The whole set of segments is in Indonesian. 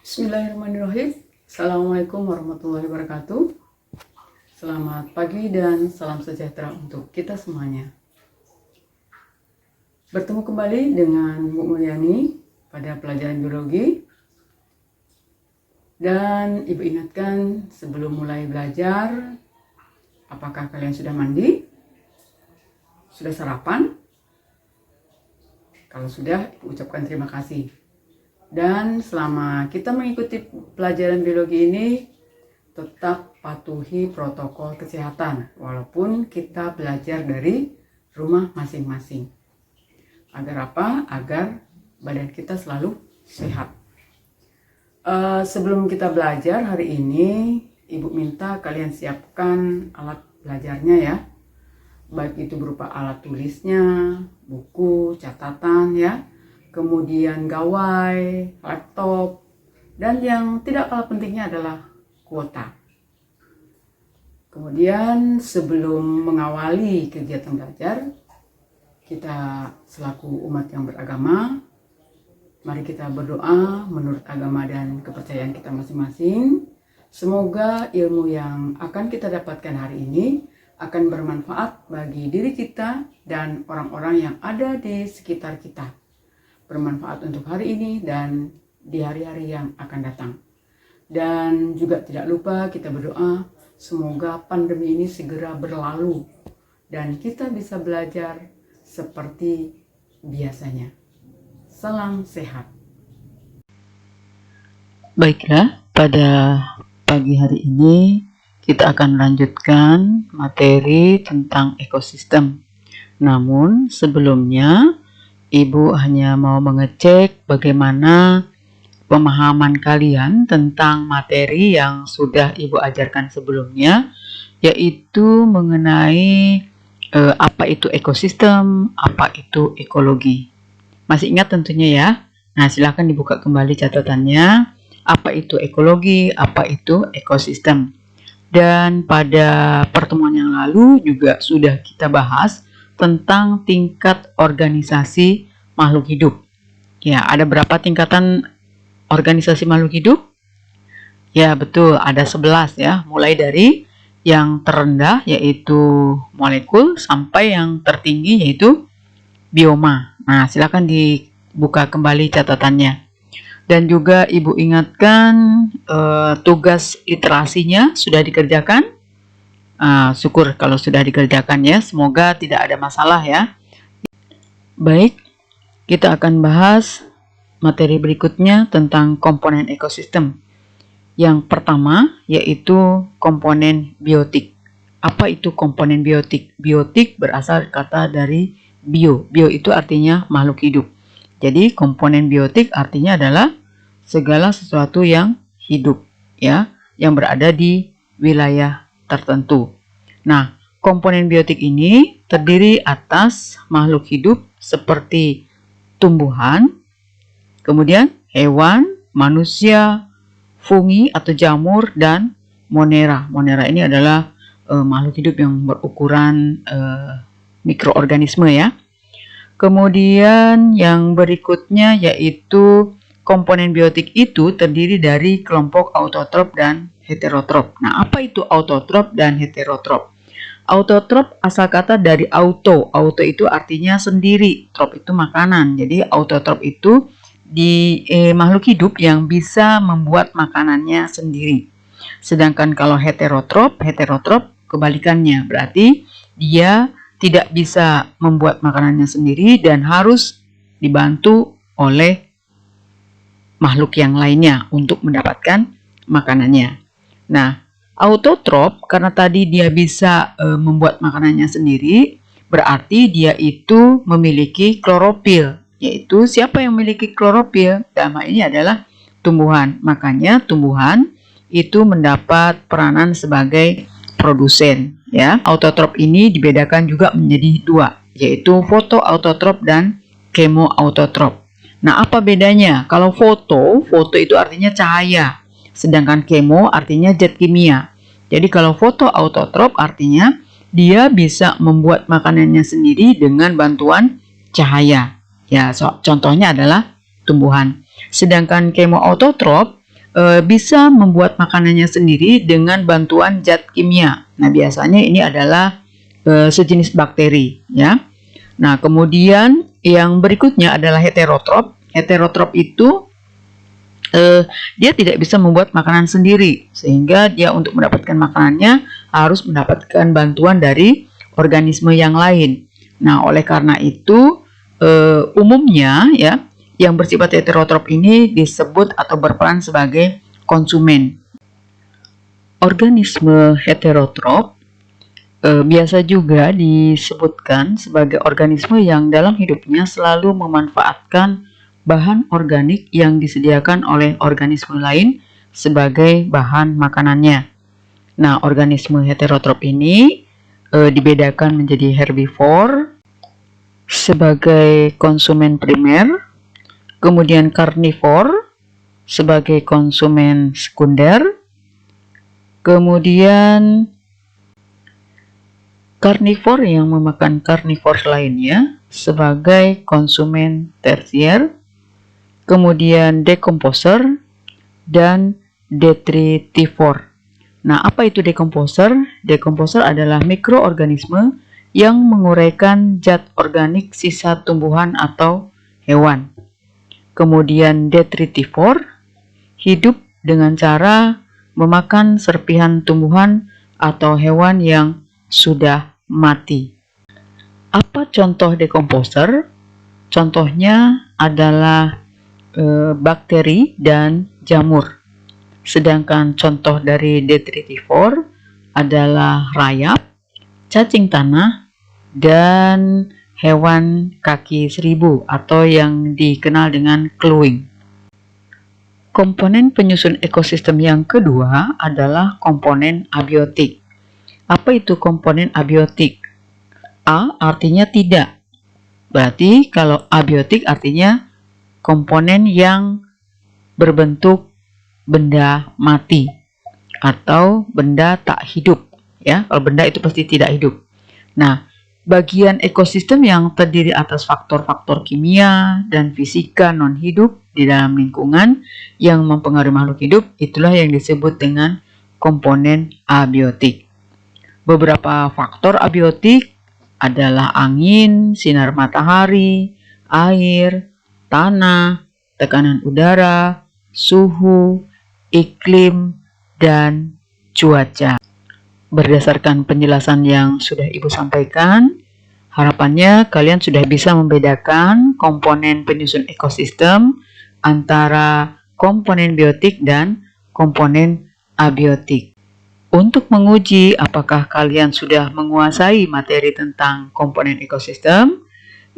Bismillahirrahmanirrahim. Assalamualaikum warahmatullahi wabarakatuh. Selamat pagi dan salam sejahtera untuk kita semuanya. Bertemu kembali dengan Bu Mulyani pada pelajaran biologi. Dan Ibu ingatkan sebelum mulai belajar, apakah kalian sudah mandi? Sudah sarapan? Kalau sudah, Ibu ucapkan terima kasih. Dan selama kita mengikuti pelajaran biologi ini, tetap patuhi protokol kesehatan walaupun kita belajar dari rumah masing-masing. Agar apa? Agar badan kita selalu sehat. Sebelum kita belajar hari ini, Ibu minta kalian siapkan alat belajarnya ya. Baik itu berupa alat tulisnya, buku, catatan ya. Kemudian gawai, laptop, dan yang tidak kalah pentingnya adalah kuota. Kemudian sebelum mengawali kegiatan belajar, kita selaku umat yang beragama, mari kita berdoa menurut agama dan kepercayaan kita masing-masing. Semoga ilmu yang akan kita dapatkan hari ini akan bermanfaat bagi diri kita dan orang-orang yang ada di sekitar kita. Bermanfaat untuk hari ini dan di hari-hari yang akan datang. Dan juga tidak lupa kita berdoa semoga pandemi ini segera berlalu dan kita bisa belajar seperti biasanya. Salam sehat. Baiklah, pada pagi hari ini kita akan melanjutkan materi tentang ekosistem. Namun sebelumnya Ibu hanya mau mengecek bagaimana pemahaman kalian tentang materi yang sudah Ibu ajarkan sebelumnya, yaitu mengenai apa itu ekosistem, apa itu ekologi. Masih ingat tentunya ya? Nah, silakan dibuka kembali catatannya. Apa itu ekologi, apa itu ekosistem. Dan pada pertemuan yang lalu juga sudah kita bahas tentang tingkat organisasi makhluk hidup. Ya, ada berapa tingkatan organisasi makhluk hidup? Ya, betul, ada 11 ya. Mulai dari yang terendah yaitu molekul sampai yang tertinggi yaitu bioma. Nah, silakan dibuka kembali catatannya. Dan juga Ibu ingatkan tugas literasinya sudah dikerjakan. Syukur kalau sudah dikerjakan ya, semoga tidak ada masalah ya. Baik, kita akan bahas materi berikutnya tentang komponen ekosistem. Yang pertama yaitu komponen biotik. Apa itu komponen biotik? Biotik berasal kata dari bio. Bio itu artinya makhluk hidup. Jadi komponen biotik artinya adalah segala sesuatu yang hidup ya, yang berada di wilayah tertentu. Nah, komponen biotik ini terdiri atas makhluk hidup seperti tumbuhan, kemudian hewan, manusia, fungi atau jamur, dan monera. Monera ini adalah makhluk hidup yang berukuran mikroorganisme ya. Kemudian yang berikutnya yaitu komponen biotik itu terdiri dari kelompok autotrop dan heterotrop. Nah, apa itu autotrop dan heterotrop? Autotrop asal kata dari auto. Auto itu artinya sendiri, trop itu makanan. Jadi autotrop itu di makhluk hidup yang bisa membuat makanannya sendiri. Sedangkan kalau heterotrop kebalikannya. Berarti dia tidak bisa membuat makanannya sendiri dan harus dibantu oleh makhluk yang lainnya untuk mendapatkan makanannya. Nah, autotrop karena tadi dia bisa membuat makanannya sendiri, berarti dia itu memiliki klorofil. Yaitu siapa yang memiliki klorofil? Dalam hal ini adalah tumbuhan. Makanya tumbuhan itu mendapat peranan sebagai produsen. Ya, autotrop ini dibedakan juga menjadi dua, yaitu fotoautotrop dan kemoautotrop. Nah, apa bedanya? Kalau foto itu artinya cahaya, sedangkan kemo artinya zat kimia. Jadi kalau fotoautotrop artinya dia bisa membuat makanannya sendiri dengan bantuan cahaya. Ya, contohnya adalah tumbuhan. Sedangkan kemoautotrop bisa membuat makanannya sendiri dengan bantuan zat kimia. Nah, biasanya ini adalah sejenis bakteri, ya. Nah, kemudian yang berikutnya adalah heterotrop. Heterotrop itu dia tidak bisa membuat makanan sendiri, sehingga dia untuk mendapatkan makanannya harus mendapatkan bantuan dari organisme yang lain. Nah, oleh karena itu umumnya ya, yang bersifat heterotrop ini disebut atau berperan sebagai konsumen. Organisme heterotrop biasa juga disebutkan sebagai organisme yang dalam hidupnya selalu memanfaatkan bahan organik yang disediakan oleh organisme lain sebagai bahan makanannya. Nah, organisme heterotrop ini dibedakan menjadi herbivore sebagai konsumen primer, kemudian karnivor sebagai konsumen sekunder, kemudian karnivor yang memakan karnivor lainnya sebagai konsumen tersier, kemudian decomposer, dan detritivor. Nah, apa itu decomposer? Decomposer adalah mikroorganisme yang menguraikan zat organik sisa tumbuhan atau hewan. Kemudian detritivor hidup dengan cara memakan serpihan tumbuhan atau hewan yang sudah mati. Apa contoh decomposer? Contohnya adalah bakteri dan jamur. Sedangkan contoh dari detritivor adalah rayap, cacing tanah, dan hewan kaki seribu atau yang dikenal dengan kluing. Komponen penyusun ekosistem yang kedua adalah komponen abiotik. Apa itu komponen abiotik? A artinya tidak. Berarti kalau abiotik artinya komponen yang berbentuk benda mati atau benda tak hidup. Ya, kalau benda itu pasti tidak hidup. Nah, bagian ekosistem yang terdiri atas faktor-faktor kimia dan fisika non-hidup di dalam lingkungan yang mempengaruhi makhluk hidup, itulah yang disebut dengan komponen abiotik. Beberapa faktor abiotik adalah angin, sinar matahari, air, tanah, tekanan udara, suhu, iklim, dan cuaca. Berdasarkan penjelasan yang sudah Ibu sampaikan, harapannya kalian sudah bisa membedakan komponen penyusun ekosistem antara komponen biotik dan komponen abiotik. Untuk menguji apakah kalian sudah menguasai materi tentang komponen ekosistem,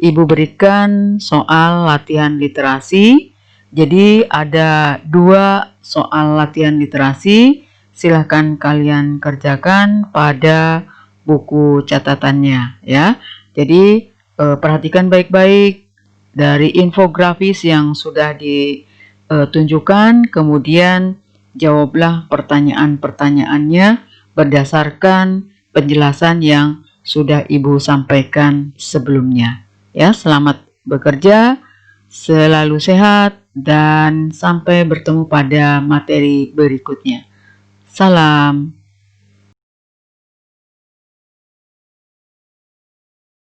Ibu berikan soal latihan literasi. Jadi ada 2 soal latihan literasi. Silahkan kalian kerjakan pada buku catatannya ya. Jadi perhatikan baik-baik dari infografis yang sudah ditunjukkan, kemudian jawablah pertanyaan-pertanyaannya berdasarkan penjelasan yang sudah Ibu sampaikan sebelumnya. Ya, selamat bekerja, selalu sehat, dan sampai bertemu pada materi berikutnya. Salam.